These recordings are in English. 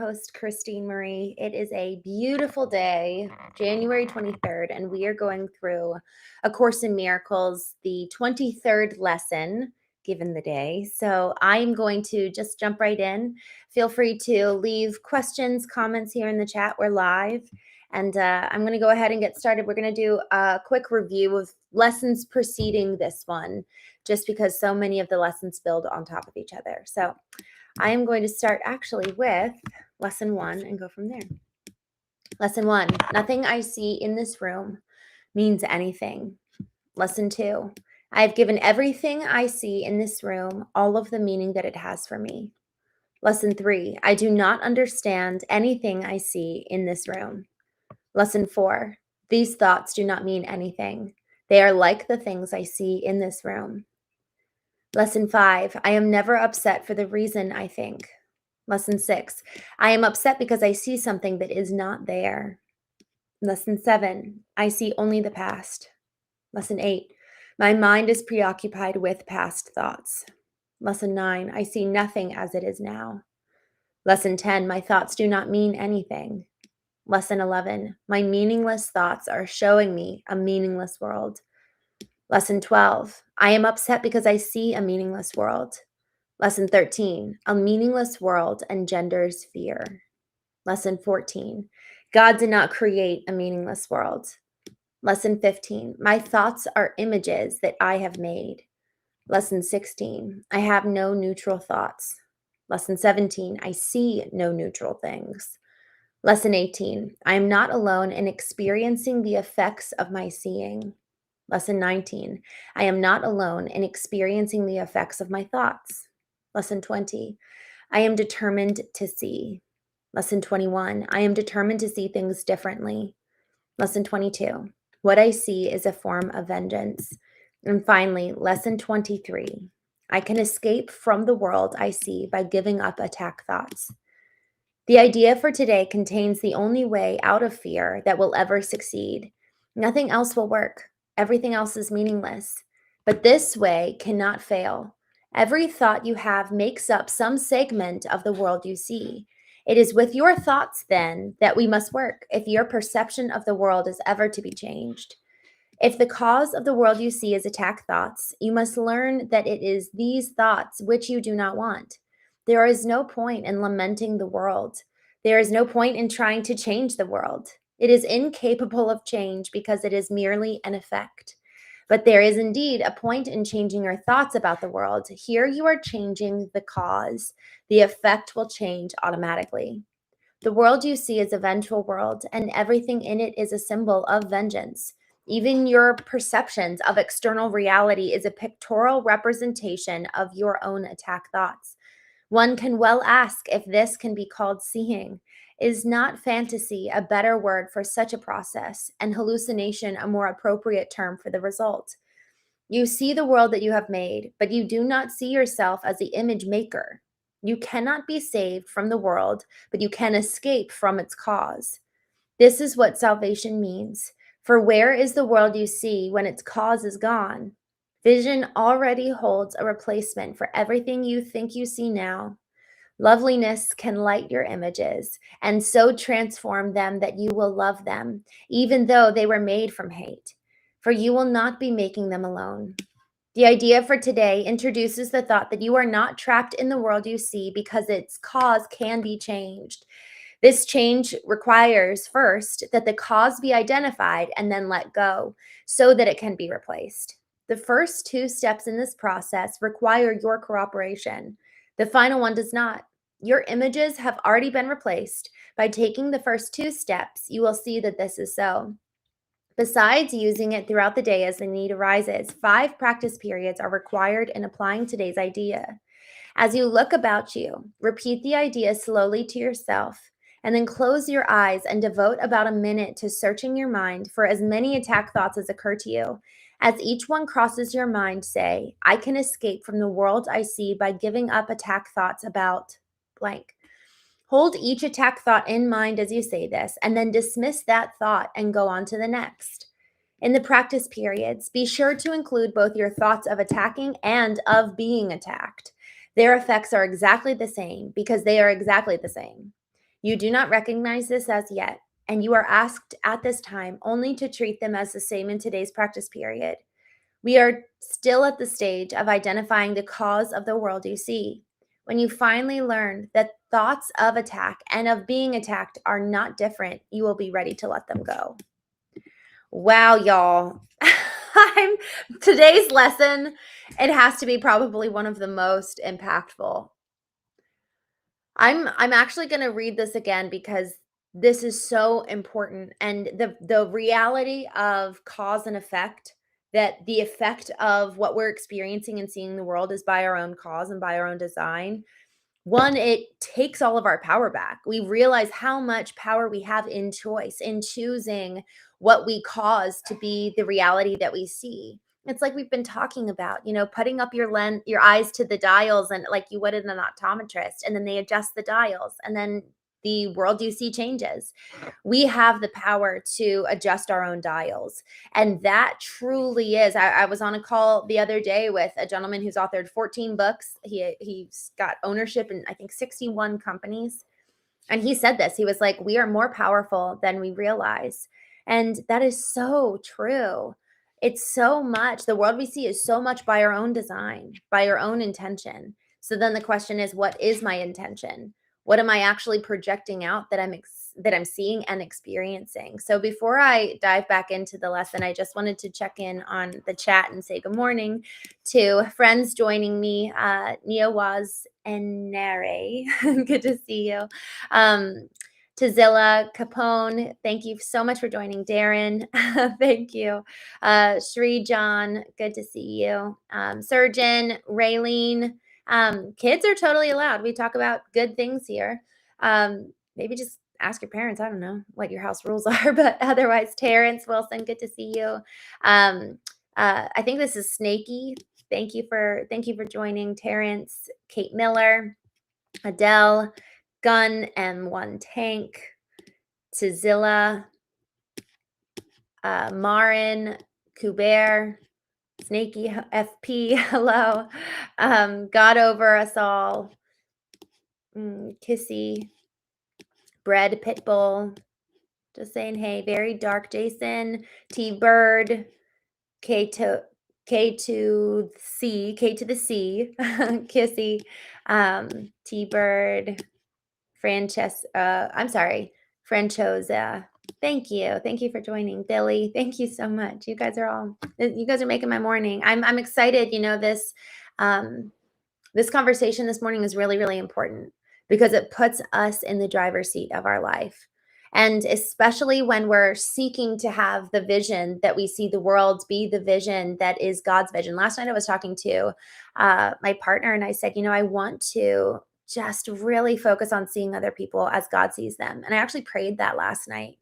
host, Christene Marie. It is a beautiful day, January 23rd, and we are going through A Course in Miracles, the 23rd lesson given the day. So I'm going to just jump right in. Feel free to leave questions, comments here in the chat. We're live. And I'm going to go ahead and get started. We're going to do a quick review of lessons preceding this one, just because so many of the lessons build on top of each other. So I am going to start actually with lesson 1 and go from there. Lesson 1, nothing I see in this room means anything. Lesson 2, I have given everything I see in this room all of the meaning that it has for me. Lesson 3, I do not understand anything I see in this room. Lesson 4, these thoughts do not mean anything. They are like the things I see in this room. Lesson 5, I am never upset for the reason I think. Lesson 6, I am upset because I see something that is not there. Lesson 7, I see only the past. Lesson 8, my mind is preoccupied with past thoughts. Lesson 9, I see nothing as it is now. Lesson 10, my thoughts do not mean anything. Lesson 11, my meaningless thoughts are showing me a meaningless world. Lesson 12, I am upset because I see a meaningless world. Lesson 13, a meaningless world engenders fear. Lesson 14, God did not create a meaningless world. Lesson 15, my thoughts are images that I have made. Lesson 16, I have no neutral thoughts. Lesson 17, I see no neutral things. Lesson 18, I am not alone in experiencing the effects of my seeing. Lesson 19, I am not alone in experiencing the effects of my thoughts. Lesson 20, I am determined to see. Lesson 21, I am determined to see things differently. Lesson 22, what I see is a form of vengeance. And finally, lesson 23, I can escape from the world I see by giving up attack thoughts. The idea for today contains the only way out of fear that will ever succeed. Nothing else will work. Everything else is meaningless. But this way cannot fail. Every thought you have makes up some segment of the world you see. It is with your thoughts, then, that we must work if your perception of the world is ever to be changed. If the cause of the world you see is attack thoughts, you must learn that it is these thoughts which you do not want. There is no point in lamenting the world. There is no point in trying to change the world. It is incapable of change because it is merely an effect. But there is indeed a point in changing your thoughts about the world. Here you are changing the cause. The effect will change automatically. The world you see is a vengeful world, and everything in it is a symbol of vengeance. Even your perceptions of external reality is a pictorial representation of your own attack thoughts. One can well ask if this can be called seeing. Is not fantasy a better word for such a process, and hallucination a more appropriate term for the result? You see the world that you have made, but you do not see yourself as the image maker. You cannot be saved from the world, but you can escape from its cause. This is what salvation means. For where is the world you see when its cause is gone? Vision already holds a replacement for everything you think you see now. Loveliness can light your images and so transform them that you will love them, even though they were made from hate, for you will not be making them alone. The idea for today introduces the thought that you are not trapped in the world you see because its cause can be changed. This change requires first that the cause be identified and then let go so that it can be replaced. The first 2 steps in this process require your cooperation. The final one does not. Your images have already been replaced. By taking the first 2 steps, you will see that this is so. Besides using it throughout the day as the need arises, 5 practice periods are required in applying today's idea. As you look about you, repeat the idea slowly to yourself, and then close your eyes and devote about a minute to searching your mind for as many attack thoughts as occur to you. As each one crosses your mind, say, I can escape from the world I see by giving up attack thoughts about blank. Hold each attack thought in mind as you say this, and then dismiss that thought and go on to the next. In the practice periods, be sure to include both your thoughts of attacking and of being attacked. Their effects are exactly the same because they are exactly the same. You do not recognize this as yet, and you are asked at this time only to treat them as the same in today's practice period. We are still at the stage of identifying the cause of the world you see. When you finally learn that thoughts of attack and of being attacked are not different, you will be ready to let them go. Wow, y'all. Today's lesson, it has to be probably one of the most impactful. I'm actually going to read this again because this is so important, and the reality of cause and effect, that the effect of what we're experiencing and seeing the world is by our own cause and by our own design. One, it takes all of our power back. We realize how much power we have in choice, in choosing what we cause to be the reality that we see. It's like we've been talking about, putting up your eyes to the dials, and like you would in an optometrist, and then they adjust the dials, and then the world you see changes. We have the power to adjust our own dials. And that truly is. I was on a call the other day with a gentleman who's authored 14 books. He's got ownership in, I think, 61 companies. And he said this. He was like, we are more powerful than we realize. And that is so true. It's so much. The world we see is so much by our own design, by our own intention. So then the question is, what is my intention? What am I actually projecting out that I'm seeing and experiencing? So before I dive back into the lesson, I just wanted to check in on the chat and say good morning to friends joining me, Neowaz and Nare. Good to see you. To Zilla Capone, thank you so much for joining. Darren, thank you. Shri John, good to see you. Surgeon, Raylene, kids are totally allowed. We talk about good things here. Maybe just ask your parents. I don't know what your house rules are, but otherwise, Terrence Wilson, good to see you. I think this is Snaky. Thank you for joining, Terrence. Kate Miller, Adele, Gun M1 Tank, Tizilla, Marin, Kuber, Snaky FP, hello. God over us all. Kissy, Bread Pitbull, just saying hey. Very Dark Jason, T Bird, K to C, Kissy, T Bird, Franchosa. Thank you for joining. Billy, thank you so much. You guys are making my morning. I'm excited. This conversation this morning is really, really important because it puts us in the driver's seat of our life. And especially when we're seeking to have the vision that we see the world be the vision that is God's vision. Last night I was talking to my partner, and I said, I want to just really focus on seeing other people as God sees them. And I actually prayed that last night,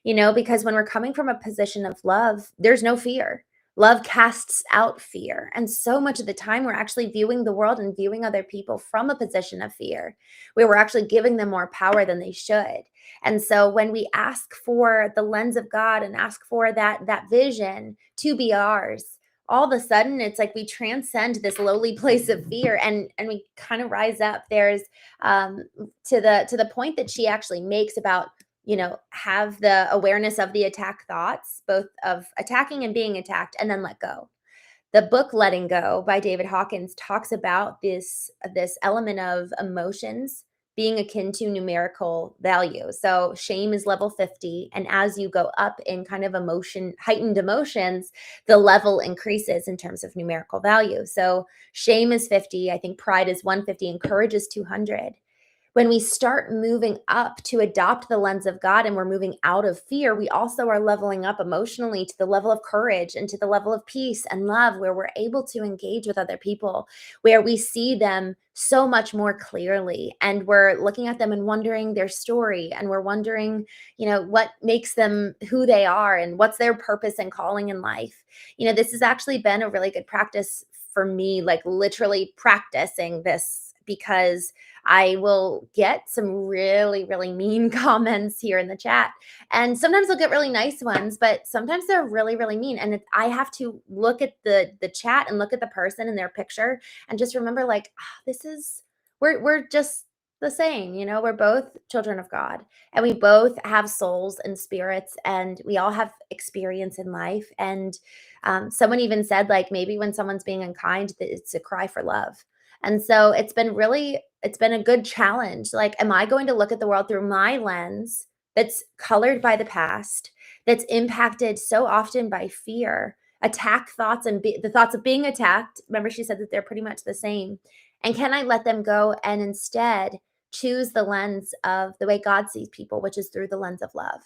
because when we're coming from a position of love, there's no fear. Love casts out fear. And so much of the time, we're actually viewing the world and viewing other people from a position of fear, where we're actually giving them more power than they should. And so when we ask for the lens of God and ask for that vision to be ours, all of a sudden it's like we transcend this lowly place of fear, and we kind of rise up. There's to the point that she actually makes about, have the awareness of the attack thoughts, both of attacking and being attacked, and then let go. The book Letting Go by David Hawkins talks about this element of emotions being akin to numerical value. So shame is level 50. And as you go up in kind of heightened emotions, the level increases in terms of numerical value. So shame is 50. I think pride is 150 and courage is 200. When we start moving up to adopt the lens of God and we're moving out of fear, we also are leveling up emotionally to the level of courage and to the level of peace and love, where we're able to engage with other people, where we see them so much more clearly, and we're looking at them and wondering their story, and we're wondering, what makes them who they are and what's their purpose and calling in life. This has actually been a really good practice for me, like literally practicing this, because I will get some really, really mean comments here in the chat. And sometimes I'll get really nice ones, but sometimes they're really, really mean. And I have to look at the chat and look at the person and their picture and just remember, like, we're just the same. We're both children of God, and we both have souls and spirits, and we all have experience in life. And someone even said, like, maybe when someone's being unkind, that it's a cry for love. And so it's been a good challenge. Like, am I going to look at the world through my lens that's colored by the past, that's impacted so often by fear, attack thoughts, and the thoughts of being attacked? Remember, she said that they're pretty much the same. And can I let them go and instead choose the lens of the way God sees people, which is through the lens of love?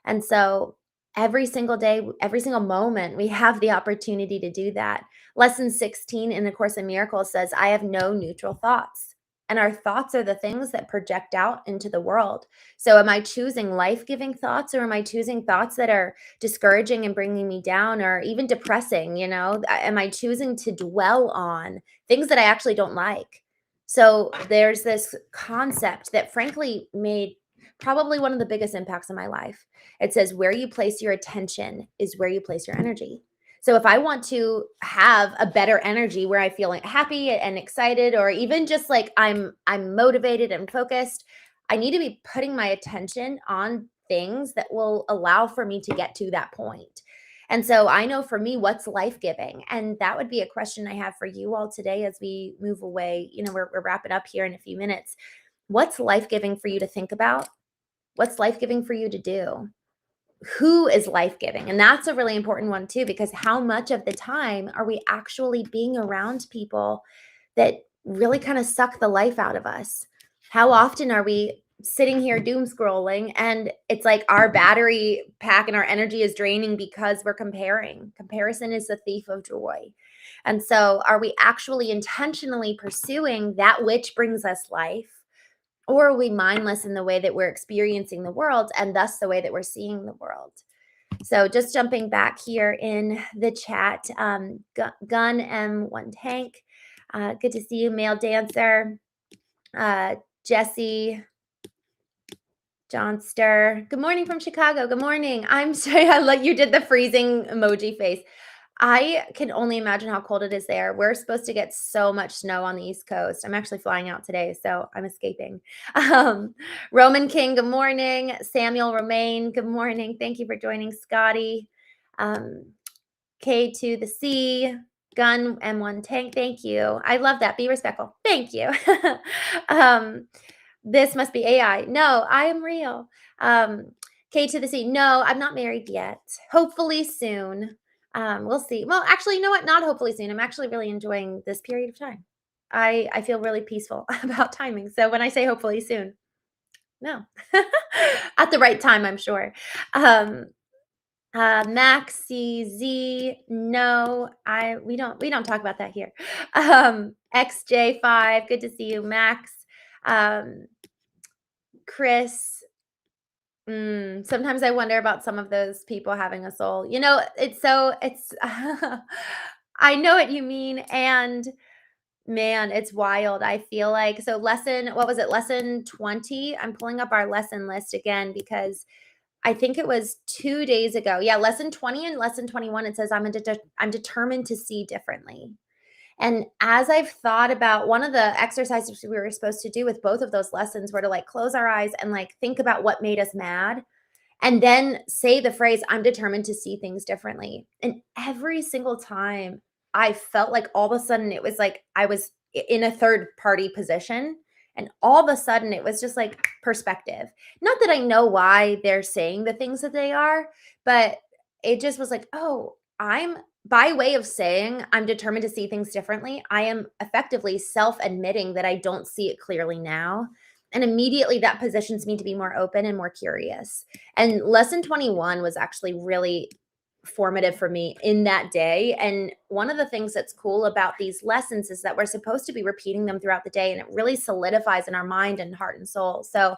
And so every single day, every single moment, we have the opportunity to do that. Lesson 16 in the Course in Miracles says, I have no neutral thoughts. And our thoughts are the things that project out into the world. So am I choosing life-giving thoughts, or am I choosing thoughts that are discouraging and bringing me down, or even depressing? Am I choosing to dwell on things that I actually don't like? So there's this concept that frankly made probably one of the biggest impacts in my life. It says, where you place your attention is where you place your energy. So if I want to have a better energy where I feel like happy and excited, or even just like I'm motivated and focused, I need to be putting my attention on things that will allow for me to get to that point. And so I know for me what's life-giving. And that would be a question I have for you all today as we move away. We're wrapping up here in a few minutes. What's life-giving for you to think about? What's life-giving for you to do? Who is life-giving? And that's a really important one too, because how much of the time are we actually being around people that really kind of suck the life out of us? How often are we sitting here doom scrolling, and it's like our battery pack and our energy is draining because we're comparing? Comparison is the thief of joy. And so are we actually intentionally pursuing that which brings us life? Or are we mindless in the way that we're experiencing the world, and thus the way that we're seeing the world? So just jumping back here in the chat, Gun M1 Tank, good to see you, Male Dancer, Jesse Johnster. Good morning from Chicago. Good morning. I'm sorry, you did the freezing emoji face. I can only imagine how cold it is there. We're supposed to get so much snow on the East Coast. I'm actually flying out today, so I'm escaping. Roman King, good morning. Samuel Romaine, good morning. Thank you for joining, Scotty. K to the C, Gun M1 Tank, thank you. I love that. Be respectful. Thank you. This must be AI. No, I am real. K to the C. No, I'm not married yet. Hopefully soon. We'll see. Well, actually, you know what? Not hopefully soon. I'm actually really enjoying this period of time. I feel really peaceful about timing. So when I say hopefully soon, no, at the right time, I'm sure. Maxi Z, no, we don't talk about that here. XJ5, good to see you, Max. Chris, sometimes I wonder about some of those people having a soul. It's I know what you mean, and man, it's wild. I feel like, so what was it? Lesson 20. I'm pulling up our lesson list again because I think it was 2 days ago. Yeah, lesson 20 and lesson 21, it says, I'm determined to see differently. And as I've thought about, one of the exercises we were supposed to do with both of those lessons were to like close our eyes and like think about what made us mad, and then say the phrase, I'm determined to see things differently. And every single time I felt like all of a sudden it was like I was in a third party position. And all of a sudden it was just like perspective. Not that I know why they're saying the things that they are, but it just was like, oh, by way of saying I'm determined to see things differently, I am effectively self admitting that I don't see it clearly now. And immediately that positions me to be more open and more curious. And lesson 21 was actually really formative for me in that day. And one of the things that's cool about these lessons is that we're supposed to be repeating them throughout the day, and it really solidifies in our mind and heart and soul. So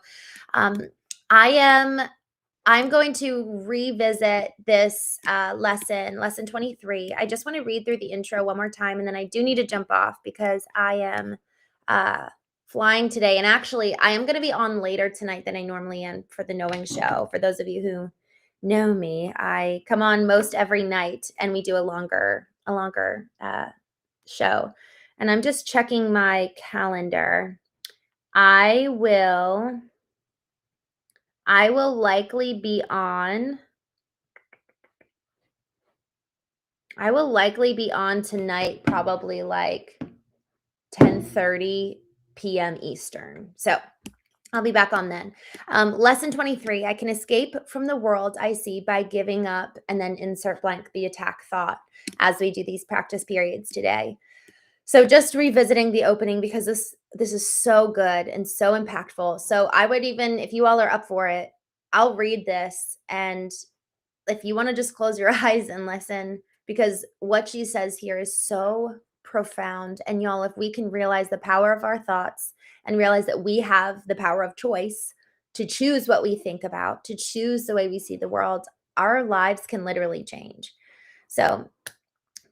um, I'm going to revisit this lesson 23. I just want to read through the intro one more time, and then I do need to jump off because I am flying today. And actually, I am going to be on later tonight than I normally am for the Knowing Show. For those of you who know me, I come on most every night, and we do a longer show. And I'm just checking my calendar. I will likely be on tonight, probably like 10:30 p.m. Eastern. So I'll be back on then. Lesson 23, I can escape from the world I see by giving up, and then insert blank the attack thought as we do these practice periods today. So just revisiting the opening, because this is so good and so impactful. So I would, even if you all are up for it, I'll read this, and if you want to just close your eyes and listen, because what she says here is so profound. And y'all, if we can realize the power of our thoughts and realize that we have the power of choice to choose what we think about, to choose the way we see the world, our lives can literally change. So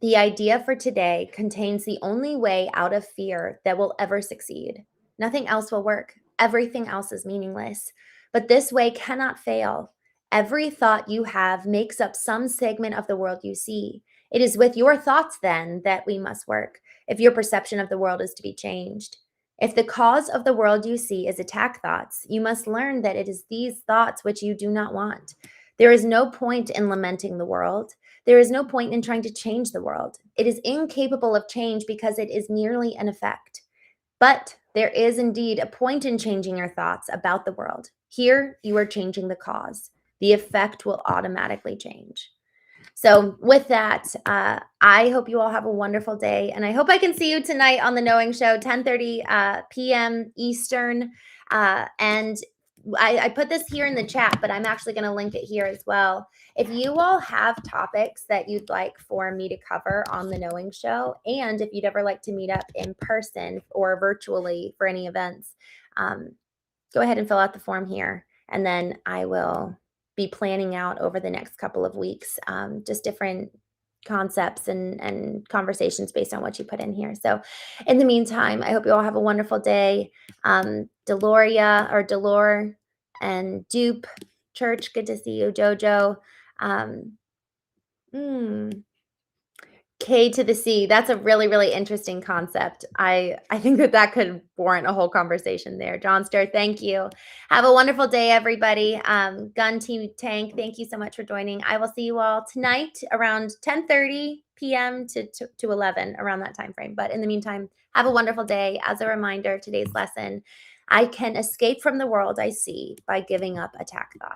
the idea for today contains the only way out of fear that will ever succeed. Nothing else will work. Everything else is meaningless. But this way cannot fail. Every thought you have makes up some segment of the world you see. It is with your thoughts, then, that we must work, if your perception of the world is to be changed. If the cause of the world you see is attack thoughts, you must learn that it is these thoughts which you do not want. There is no point in lamenting the world. There is no point in trying to change the world. It is incapable of change because it is merely an effect. But there is indeed a point in changing your thoughts about the world. Here, you are changing the cause. The effect will automatically change. So with that, I hope you all have a wonderful day, and I hope I can see you tonight on the Knowing Show, 10:30 p.m. Eastern. And I put this here in the chat, but I'm actually going to link it here as well. If you all have topics that you'd like for me to cover on the Knowing Show, and if you'd ever like to meet up in person or virtually for any events, go ahead and fill out the form here, and then I will be planning out over the next couple of weeks, just different concepts and conversations based on what you put in here. So in the meantime, I hope you all have a wonderful day. Delore and Dupe Church, good to see you. Jojo. Um, mm, K to the C. That's a really, really interesting concept. I think that could warrant a whole conversation there. Johnster, thank you. Have a wonderful day, everybody. Gun Team Tank, thank you so much for joining. I will see you all tonight around 10:30 p.m. to 11, around that time frame. But in the meantime, have a wonderful day. As a reminder, today's lesson, I can escape from the world I see by giving up attack thoughts.